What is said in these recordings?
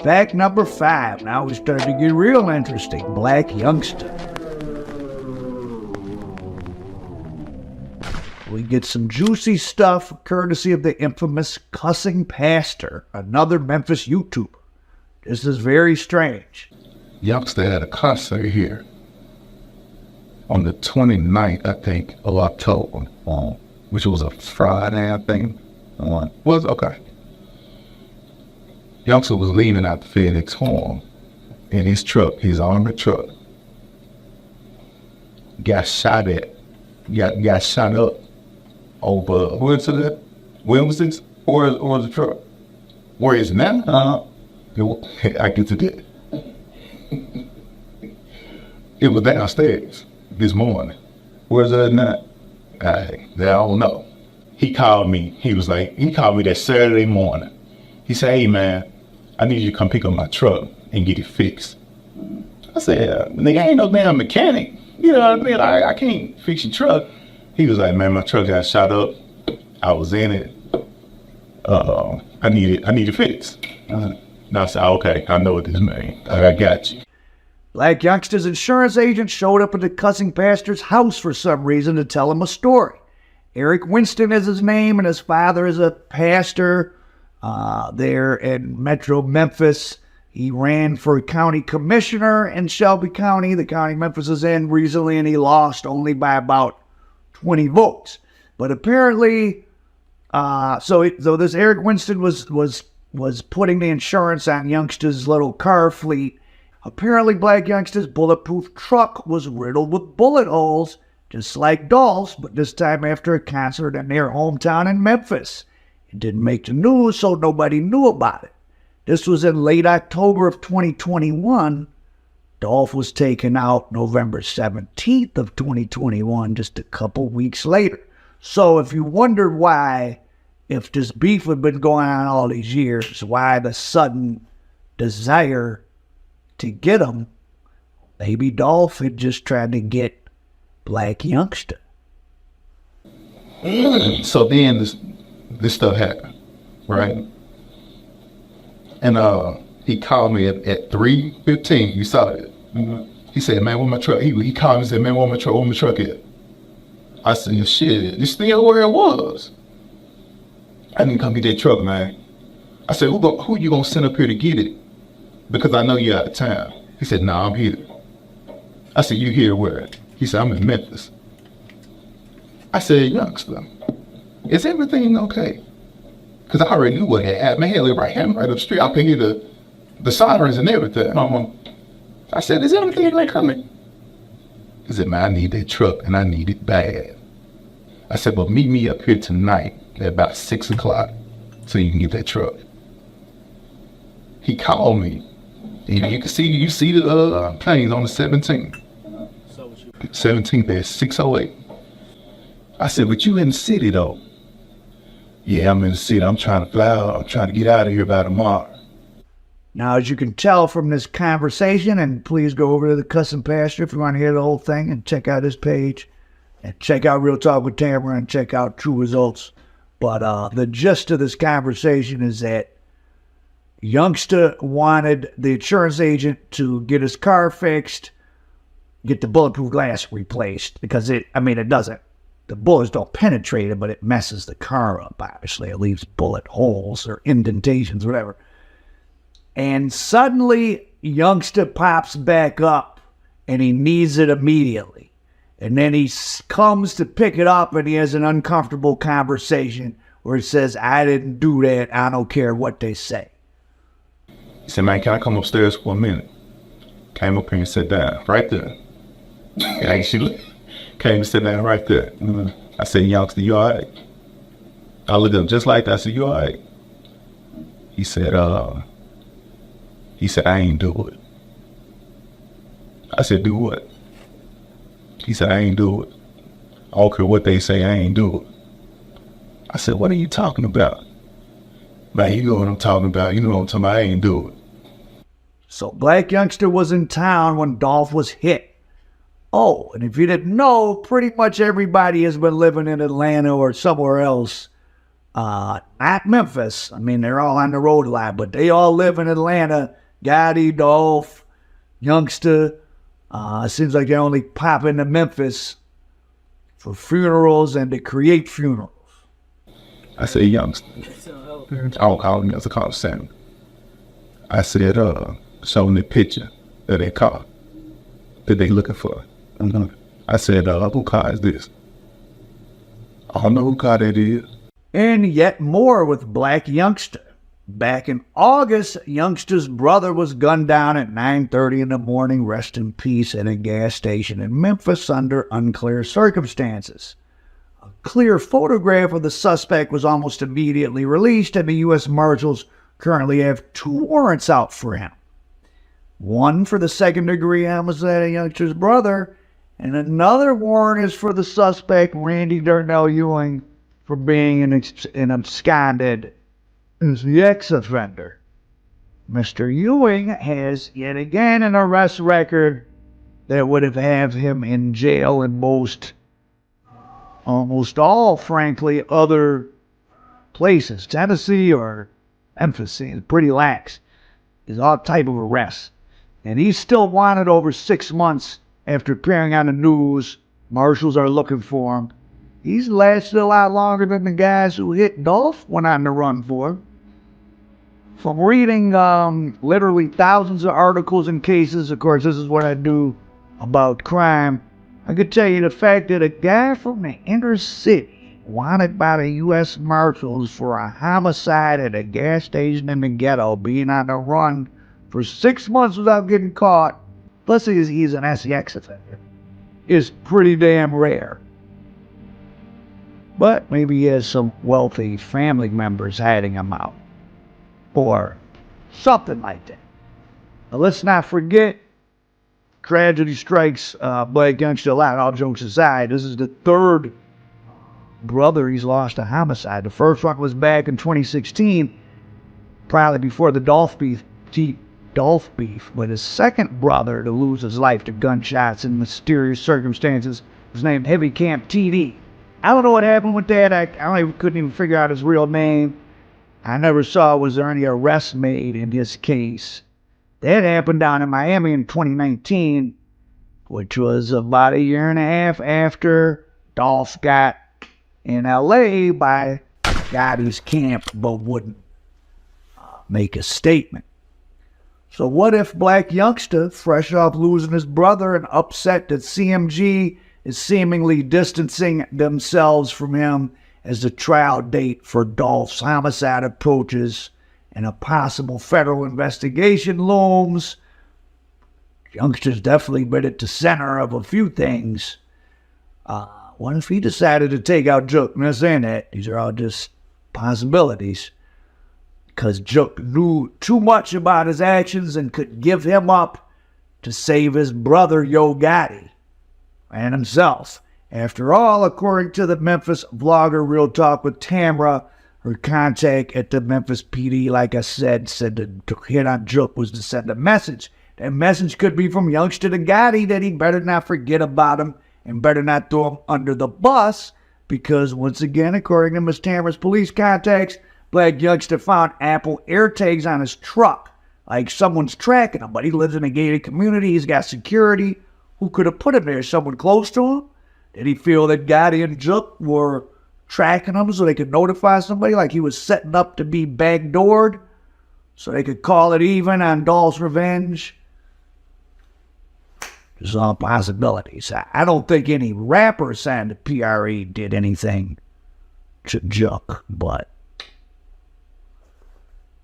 Fact number 5. Now we start to get real interesting. Black Youngster. We get some juicy stuff courtesy of the infamous Cussing Pastor, another Memphis YouTuber. This is very strange. Youngster had a concert here on the 29th, I think, of October, which was a Friday, I think. Was okay. Youngster was leaving out the FedEx home in his truck, his armored truck. Got shot at, got shot up over, where's it? Wilmington? Or the truck? Where is it now? I get to that. It was downstairs this morning. Where's it now? I don't know. He called me. He called me that Saturday morning. He said, "Hey man, I need you to come pick up my truck and get it fixed." I said, "Nigga, I ain't no damn mechanic. You know what I mean? I can't fix your truck." He was like, "Man, my truck got shot up. I was in it. I need it fixed." And I said, "Okay, I know what this means. I got you." Black Youngster's insurance agent showed up at the Cussing Pastor's house for some reason to tell him a story. Eric Winston is his name, and his father is a pastor there in Metro Memphis. He ran for county commissioner in Shelby County, the county Memphis is in recently, and he lost only by about 20 votes. But apparently, so this Eric Winston was putting the insurance on Youngster's little car fleet. Apparently, Black Youngster's bulletproof truck was riddled with bullet holes, just like Dolph's, but this time after a concert in their hometown in Memphis. It didn't make the news, so nobody knew about it. This was in late October of 2021. Dolph was taken out November 17th of 2021, just a couple weeks later. So if you wonder why, if this beef had been going on all these years, why the sudden desire to get him, maybe Dolph had just tried to get Black Youngster. So then this stuff happened, right? And he called me at 3:15. You saw it. Mm-hmm. He said, "Man, where my truck?" He called me and said, "Man, where my truck at?" I said, "Shit, this still where it was." I didn't come get that truck, man. I said, who you gonna send up here to get it? Because I know you're out of town. He said, "Nah, I'm here." I said, "You here where?" He said, "I'm in Memphis." I said, "Youngster, is everything okay?" Because I already knew what had happened. Man, hell, right up the street. I could hear the sirens and everything. I said, "Is everything like coming?" He said, "Man, I need that truck and I need it bad." I said, "But meet me up here tonight at about 6 o'clock so you can get that truck." He called me. And you see the planes on the 17th. 17th at 6:08. I said, "But you in the city though?" "Yeah, I'm in the city. I'm trying to fly out. I'm trying to get out of here by tomorrow." Now, as you can tell from this conversation, and please go over to the Cussing Pastor if you want to hear the whole thing and check out his page and check out Real Talk with Tamara and check out True Results. But the gist of this conversation is that Youngster wanted the insurance agent to get his car fixed, get the bulletproof glass replaced, because it doesn't. The bullets don't penetrate it, but it messes the car up, obviously. It leaves bullet holes or indentations, whatever. And suddenly, Youngster pops back up, and he needs it immediately. And then he comes to pick it up, and he has an uncomfortable conversation where he says, "I didn't do that. I don't care what they say." He said, "Man, can I come upstairs for a minute?" Came up here and sat down right there. Actually, came and sat down right there. I said, "Youngster, you all right?" I looked at him just like that. I said, "You all right?" He said, "I ain't do it." I said, "Do what?" He said, "I ain't do it. I don't care what they say, I ain't do it." I said, "What are you talking about?" "Man, you know what I'm talking about. You know what I'm talking about. I ain't do it." So Black Youngster was in town when Dolph was hit. Oh, and if you didn't know, pretty much everybody has been living in Atlanta or somewhere else Not Memphis. I mean, they're all on the road a lot, but they all live in Atlanta. Gotti, Dolph, Youngster. It seems like they only pop into Memphis for funerals and to create funerals. I said, Youngster. I don't call him Youngster, I call him Sammy. I said, show him the picture of that car that they looking for. I said, who car is this? I don't know who car that is. And yet more with Black Youngster. Back in August, Youngster's brother was gunned down at 9:30 in the morning, rest in peace, at a gas station in Memphis under unclear circumstances. A clear photograph of the suspect was almost immediately released, and the U.S. Marshals currently have 2 warrants out for him. One for the second-degree homicide of Youngster's brother, and another warrant is for the suspect, Randy Darnell Ewing, for being an absconded as the ex-offender. Mr. Ewing has yet again an arrest record that would have had him in jail in almost all, frankly, other places. Tennessee or Memphis is pretty lax. There's all type of arrests. And he's still wanted over 6 months after appearing on the news. Marshals are looking for him. He's lasted a lot longer than the guys who hit Dolph went on the run for. From reading literally thousands of articles and cases, of course, this is what I do about crime, I could tell you the fact that a guy from the inner city wanted by the U.S. Marshals for a homicide at a gas station in the ghetto, being on the run for 6 months without getting caught, plus he's an SEX offender, is pretty damn rare. But maybe he has some wealthy family members hiding him out. Or something like that. Now, let's not forget, tragedy strikes Black Youngster a lot, all jokes aside. This is the 3rd brother he's lost to homicide. The first one was back in 2016, probably before the Dolph beef. But his second brother to lose his life to gunshots in mysterious circumstances was named Heavy Camp TD. I don't know what happened with that. I couldn't even figure out his real name. I never saw, was there any arrests made in his case. That happened down in Miami in 2019, which was about a year and a half after Dolph got in L.A. by Gotti's camp, but wouldn't make a statement. So what if Black Youngster, fresh off losing his brother and upset that CMG is seemingly distancing themselves from him as the trial date for Dolph's homicide approaches and a possible federal investigation looms? Youngster's definitely been at the center of a few things. What if he decided to take out Jook? I'm not saying that. These are all just possibilities. Because Jook knew too much about his actions and could give him up to save his brother Yo Gotti and himself. After all, according to the Memphis vlogger Real Talk with Tamra, her contact at the Memphis PD, like I said to hit on Jook was to send a message. That message could be from Youngster to Gotti that he better not forget about him and better not throw him under the bus, because once again, according to Ms. Tamra's police contacts, Black Youngster found Apple AirTags on his truck, like someone's tracking him, but he lives in a gated community, he's got security. Who could have put him there? Someone close to him? Did he feel that Gotti and Jook were tracking him so they could notify somebody, like he was setting up to be backdoored so they could call it even on Dolph's revenge? There's all possibilities. I don't think any rapper signed to PRE did anything to Jook, but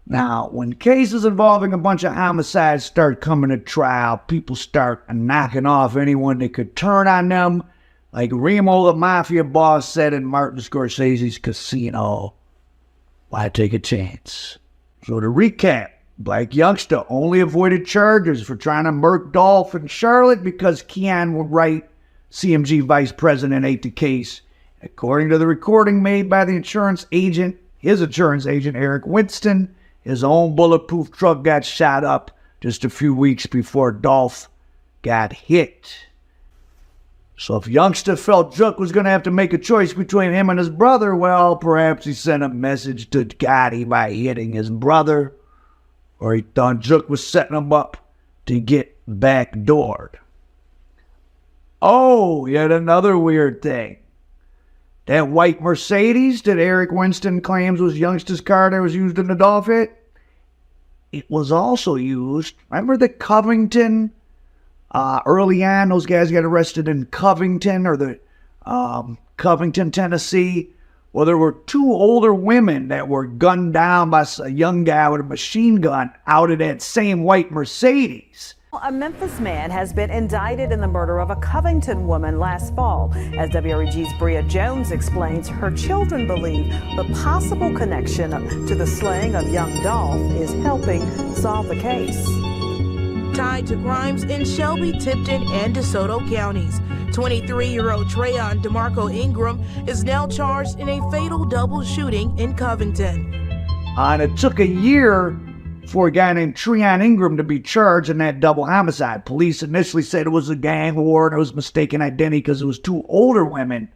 now, when cases involving a bunch of homicides start coming to trial, people start knocking off anyone that could turn on them. Like Remo, the mafia boss, said in Martin Scorsese's Casino, why take a chance? So to recap, Black Youngster only avoided charges for trying to murk Dolph in Charlotte because Keon Wright, CMG vice president, ate the case. According to the recording made by the insurance agent, his insurance agent, Eric Winston, his own bulletproof truck got shot up just a few weeks before Dolph got hit. So if Youngster felt Jook was going to have to make a choice between him and his brother, well, perhaps he sent a message to Gotti by hitting his brother, or he thought Jook was setting him up to get backdoored. Oh, yet another weird thing. That white Mercedes that Eric Winston claims was Youngster's car that was used in the Dolph hit, it was also used, remember the Covington? Early on, those guys got arrested in Covington, or the Covington, Tennessee. Well, there were two older women that were gunned down by a young guy with a machine gun out of that same white Mercedes. A Memphis man has been indicted in the murder of a Covington woman last fall. As WREG's Bria Jones explains, her children believe the possible connection to the slaying of young Dolph is helping solve the case. Tied to crimes in Shelby, Tipton, and DeSoto counties. 23-year-old Trayon DeMarco Ingram is now charged in a fatal double shooting in Covington. And it took a year for a guy named Trayon Ingram to be charged in that double homicide. Police initially said it was a gang war and it was mistaken identity because it was two older women.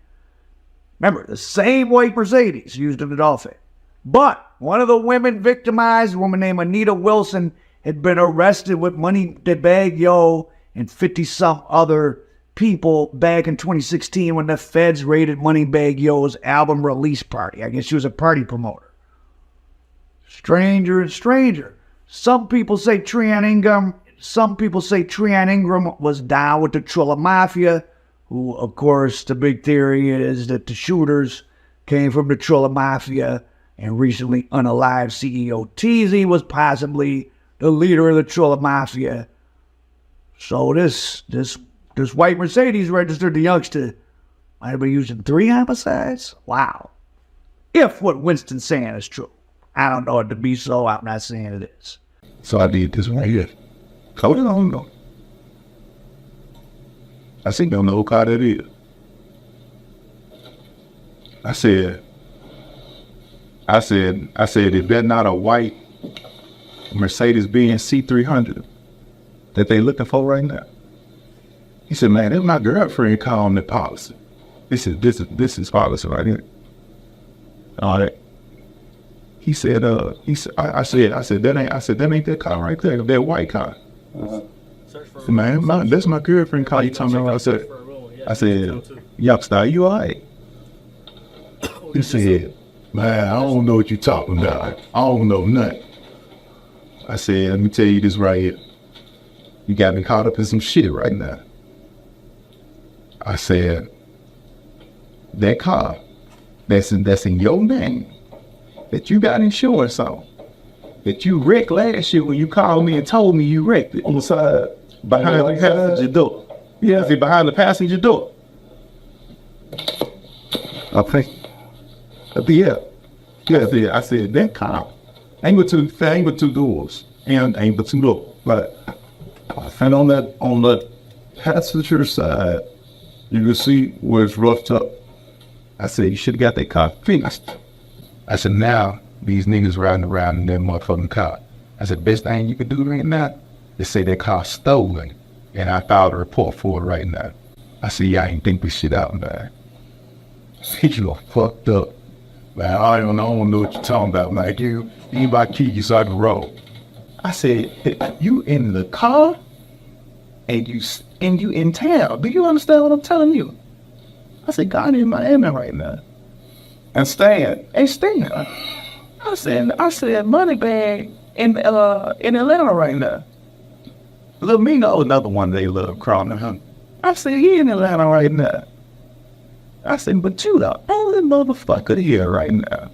Remember, the same white Mercedes used in the Dolph hit. But one of the women victimized, a woman named Anita Wilson, had been arrested with Money Bag Yo and 50-some other people back in 2016 when the feds raided Money Bag Yo's album release party. I guess she was a party promoter. Stranger and stranger. Some people say Trayon Ingram was down with the Trilla Mafia, who, of course, the big theory is that the shooters came from the Trilla Mafia, and recently unalived CEO Teasy was possibly the leader of the Trilla Mafia. So this white Mercedes registered to Youngster might have been used in 3 homicides? Wow. If what Winston's saying is true. I don't know it to be so. I'm not saying it is. So I did this right here. I don't know. I think they don't know who car that is. I said, is that not a white Mercedes-Benz C300 that they looking for right now? He said, man, that's my girlfriend calling the policy. This is policy right here. All right. I said, that ain't that car right there, that white car. Man, that's my girlfriend car you talking about. I said, Youngster, are you all right? He said, man, I don't know what you're talking about. I don't know nothing. I said, let me tell you this right here. You got me caught up in some shit right now. I said, that car that's in your name, that you got insurance on, that you wrecked last year when you called me and told me you wrecked it on the side behind the passenger door. Yeah, behind the passenger door. I think, yeah. I said that car ain't but two doors and ain't but two doors. But and on the passenger side, you can see where it's roughed up. I said, you should have got that car fixed. I said, now these niggas riding around in that motherfucking car. I said, best thing you can do right now is say that car stolen. And I filed a report for it right now. I said, yeah, I ain't think this shit out, man. You are fucked up. Man, I don't know what you're talking about, man. You need my key so I can roll. I said, you in the car and you in town. Do you understand what I'm telling you? I said, God in Miami right now. And staying. I said, Moneybag in Atlanta right now. Lil Mino, another one they love crawling around. I said, he in Atlanta right now. I said, but you the only motherfucker here right now.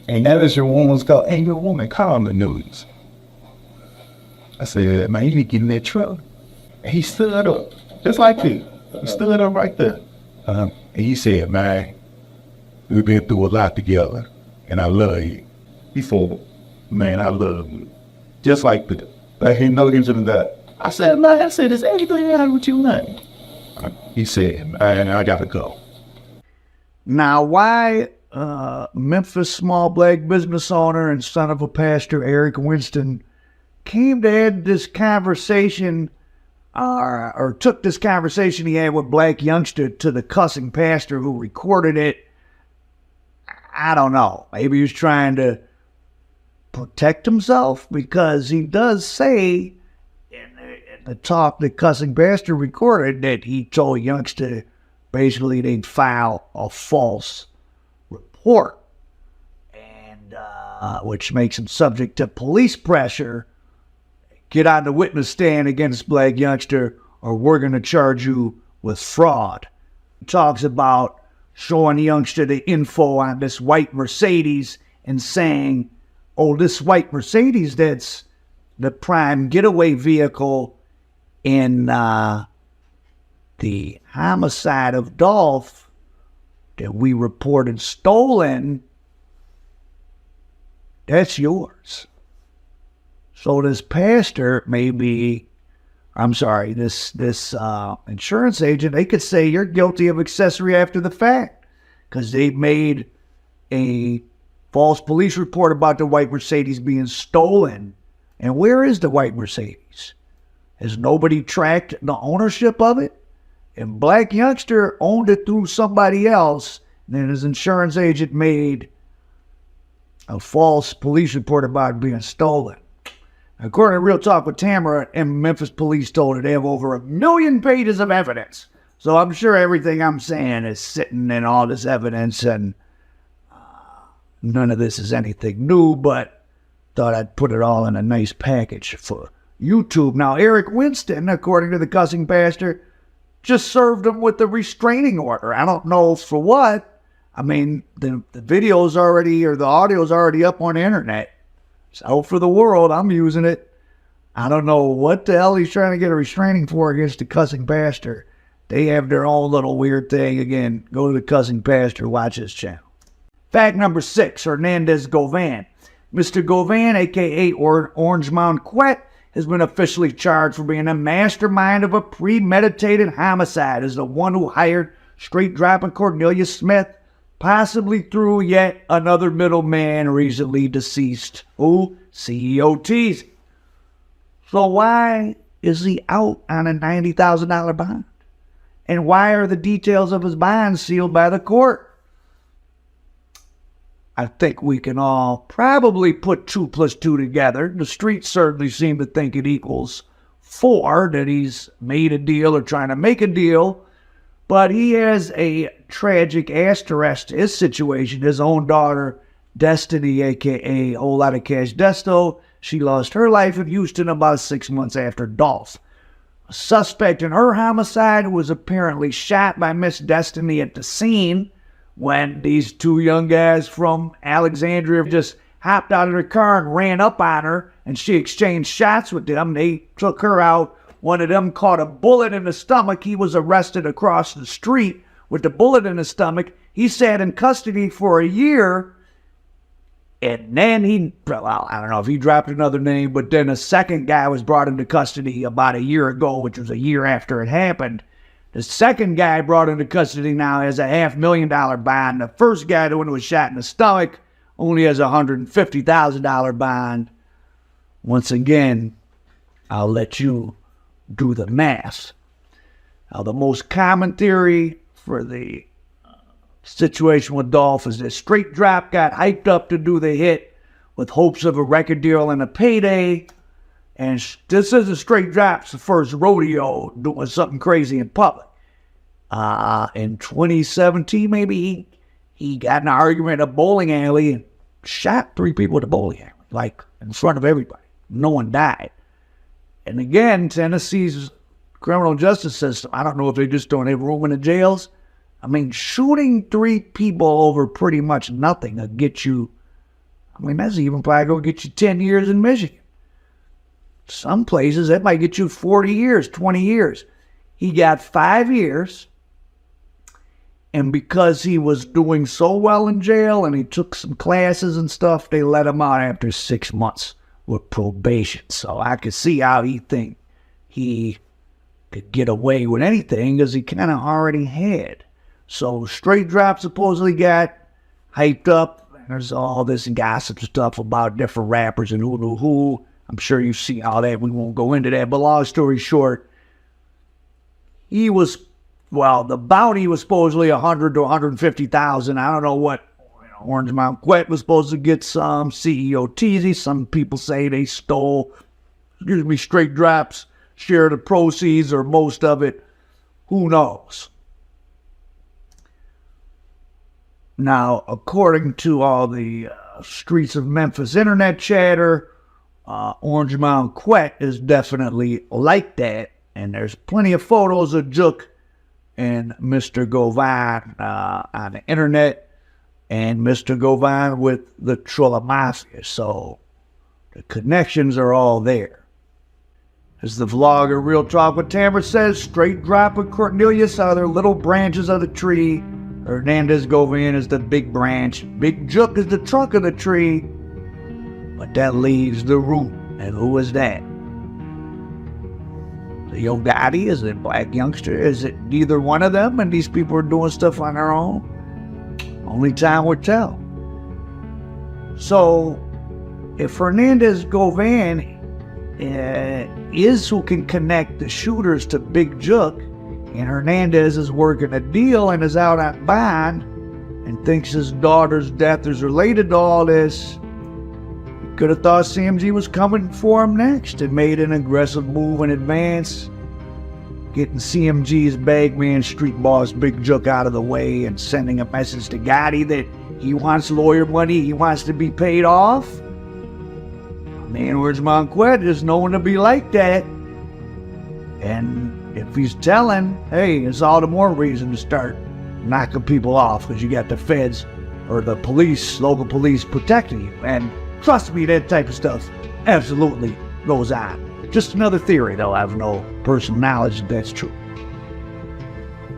And that is your woman's call. Ain't your woman calling the news. I said, man, you need to get in that truck. And he stood up, just like this. He stood up right there. And he said, man, we've been through a lot together, and I love you. He said, man, I love you. Just like this. Like he knows him to that. I said, man, is everything out with you, man? He said, man, I gotta go. Now, why Memphis small black business owner and son of a pastor Eric Winston came to have this conversation or took this conversation he had with Black Youngster to the cussing pastor who recorded it. I don't know. Maybe he was trying to protect himself, because he does say in the talk the cussing pastor recorded that he told Youngster basically they'd file a false report, and which makes him subject to police pressure. Get on the witness stand against Black Youngster, or we're going to charge you with fraud. He talks about showing Youngster the info on this white Mercedes and saying, oh, this white Mercedes, that's the prime getaway vehicle in the homicide of Dolph that we reported stolen, that's yours. So this pastor this insurance agent, they could say you're guilty of accessory after the fact, because they made a false police report about the white Mercedes being stolen. And where is the white Mercedes? Has nobody tracked the ownership of it? And Black Youngster owned it through somebody else, and then his insurance agent made a false police report about it being stolen. According to Real Talk with Tamara, and Memphis police told her they have over 1 million pages of evidence. So I'm sure everything I'm saying is sitting in all this evidence, and none of this is anything new, but thought I'd put it all in a nice package for YouTube. Now, Eric Winston, according to the cussing pastor, just served him with the restraining order. I don't know for what. I mean, the video's already, or the audio's already up on the internet. It's out for the world. I'm using it. I don't know what the hell he's trying to get a restraining for against the cussing pastor. They have their own little weird thing. Again, go to the cussing pastor, watch his channel. Fact number 6, Hernandez Govan. Mr. Govan, a.k.a. Orange Mound Quet, has been officially charged for being a mastermind of a premeditated homicide as the one who hired straight-dropping Cornelius Smith, possibly through yet another middleman recently deceased, CEO Teasy. So why is he out on a $90,000 bond? And why are the details of his bond sealed by the court? I think we can all probably put 2 plus 2 together. The streets certainly seem to think it equals 4, that he's made a deal or trying to make a deal. But he has a tragic asterisk to his situation. His own daughter, Destiny, a.k.a. Whole Lot of Cash Desto, she lost her life in Houston about 6 months after Dolph. A suspect in her homicide was apparently shot by Miss Destiny at the scene when these 2 young guys from Alexandria just hopped out of their car and ran up on her, and she exchanged shots with them. They took her out. One of them caught a bullet in the stomach. He was arrested across the street with the bullet in his stomach. He sat in custody for a year, and then I don't know if he dropped another name, but then a second guy was brought into custody about a year ago, which was a year after it happened. The second guy brought into custody now has a $500,000 bond. The first guy, the one who was shot in the stomach, only has a $150,000 bond. Once again, I'll let you do the math. Now, the most common theory for the situation with Dolph is that Straight Drop got hyped up to do the hit with hopes of a record deal and a payday. And this isn't Straight Drop's first rodeo doing something crazy in public. In 2017, maybe he got in an argument at a bowling alley and shot 3 people at a bowling alley, like in front of everybody. No one died. And again, Tennessee's criminal justice system, I don't know if they just don't have room in the jails. I mean, shooting 3 people over pretty much nothing will get you, that's even probably going to get you 10 years in Michigan. Some places, that might get you 40 years, 20 years. He got 5 years, and because he was doing so well in jail and he took some classes and stuff, they let him out after 6 months with probation. So I could see how he think he could get away with anything because he kind of already had. So Straight Drop supposedly got hyped up. There's all this gossip stuff about different rappers and who knew who. I'm sure you've seen all that. We won't go into that. But long story short, he was, well, the bounty was supposedly 100 to 150,000. I don't know what. Orange Mountain Quet was supposed to get some. CEO Teasy, some people say they stole, straight drops, share the proceeds or most of it. Who knows? Now, according to all the streets of Memphis internet chatter, Orange Mountain Quet is definitely like that. And there's plenty of photos of Jook and Mr. Govan on the internet. And Mr. Govan with the Trilla Mafia. So the connections are all there. As the vlogger Real Talk with Tamara says, straight drop with Cornelius are their little branches of the tree. Hernandez Govan is the big branch. Big Jook is the trunk of the tree. But that leaves the root. And who is that? The Yo Gotti? Is it Black Youngster? Is it neither one of them? And these people are doing stuff on their own? Only time will tell. So, if Hernandez Govan is who can connect the shooters to Big Jook, and Hernandez is working a deal and is out on bond, and thinks his daughter's death is related to all this, you could have thought CMG was coming for him next and made an aggressive move in advance, getting CMG's bagman street boss Big Jook out of the way and sending a message to Gotti that he wants lawyer money, he wants to be paid off. Man, where's Monquette is known to be like that. And if he's telling, hey, it's all the more reason to start knocking people off because you got the feds or the police, local police protecting you. And trust me, that type of stuff absolutely goes on. Just another theory, though. I have no personal knowledge that that's true.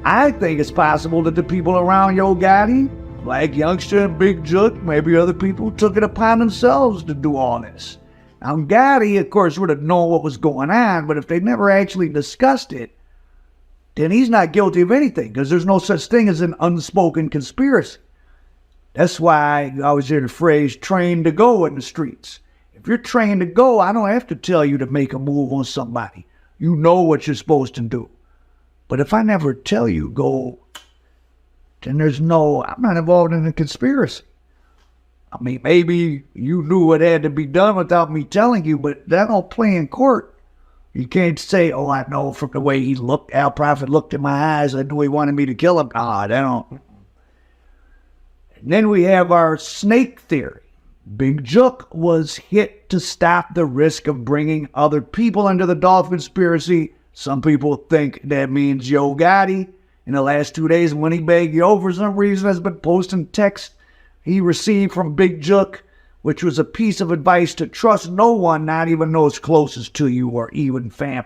I think it's possible that the people around Yo Gotti, like Youngster and Big Jook, maybe other people, took it upon themselves to do all this. Now, Gotti, of course, would have known what was going on, but if they never actually discussed it, then he's not guilty of anything, because there's no such thing as an unspoken conspiracy. That's why you always hear the phrase, trained to go in the streets. If you're trained to go, I don't have to tell you to make a move on somebody. You know what you're supposed to do. But if I never tell you go, then I'm not involved in a conspiracy. I mean, maybe you knew what had to be done without me telling you, but that don't play in court. You can't say, oh, I know from the way he looked, Al Prophet looked in my eyes, I knew he wanted me to kill him. That don't. And then we have our snake theory. Big Jook was hit to stop the risk of bringing other people into the Dolph conspiracy. Some people think that means Yo Gotti. In the last 2 days, Moneybag Yo, for some reason, has been posting texts he received from Big Jook, which was a piece of advice to trust no one, not even those closest to you or even family.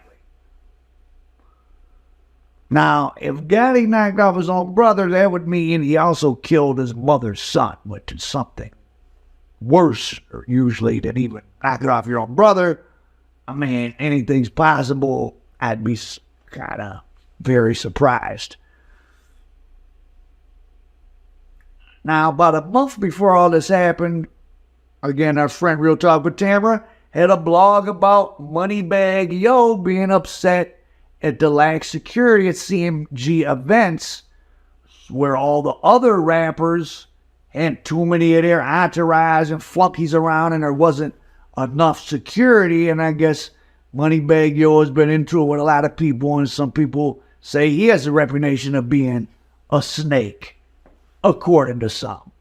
Now, if Gotti knocked off his own brother, that would mean he also killed his mother's son, which is something worse, usually, than even knocking off your own brother. I mean, anything's possible. I'd be kind of very surprised. Now, about a month before all this happened, again, our friend Real Talk with Tamara had a blog about Moneybag Yo being upset at the lax security at CMG events where all the other rappers had too many of their entourage and flunkies around and there wasn't enough security. And I guess Moneybag Yo has been into it with a lot of people, and some people say he has a reputation of being a snake, according to some.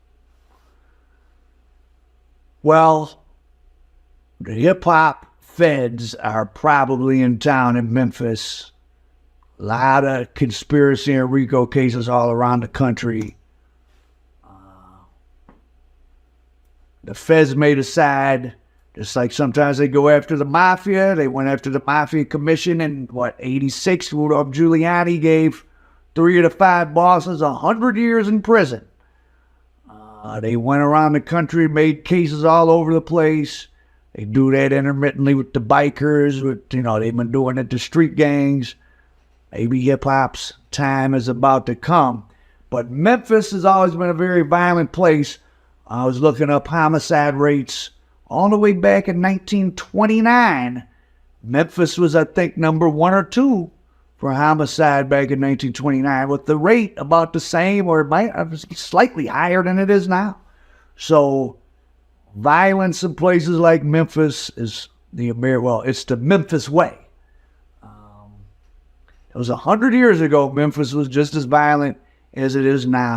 Well, the hip-hop feds are probably in town in Memphis. A lot of conspiracy and RICO cases all around the country. The feds may decide, just like sometimes they go after the mafia. They went after the Mafia Commission in, 86? Rudolph Giuliani gave 3 of the 5 bosses 100 years in prison. They went around the country, made cases all over the place. They do that intermittently with the bikers. They've been doing it to street gangs. Maybe hip-hop's time is about to come. But Memphis has always been a very violent place. I was looking up homicide rates all the way back in 1929. Memphis was, I think, number 1 or 2 for homicide back in 1929, with the rate about the same or it might slightly higher than it is now. So violence in places like Memphis is it's the Memphis way. It was 100 years ago, Memphis was just as violent as it is now.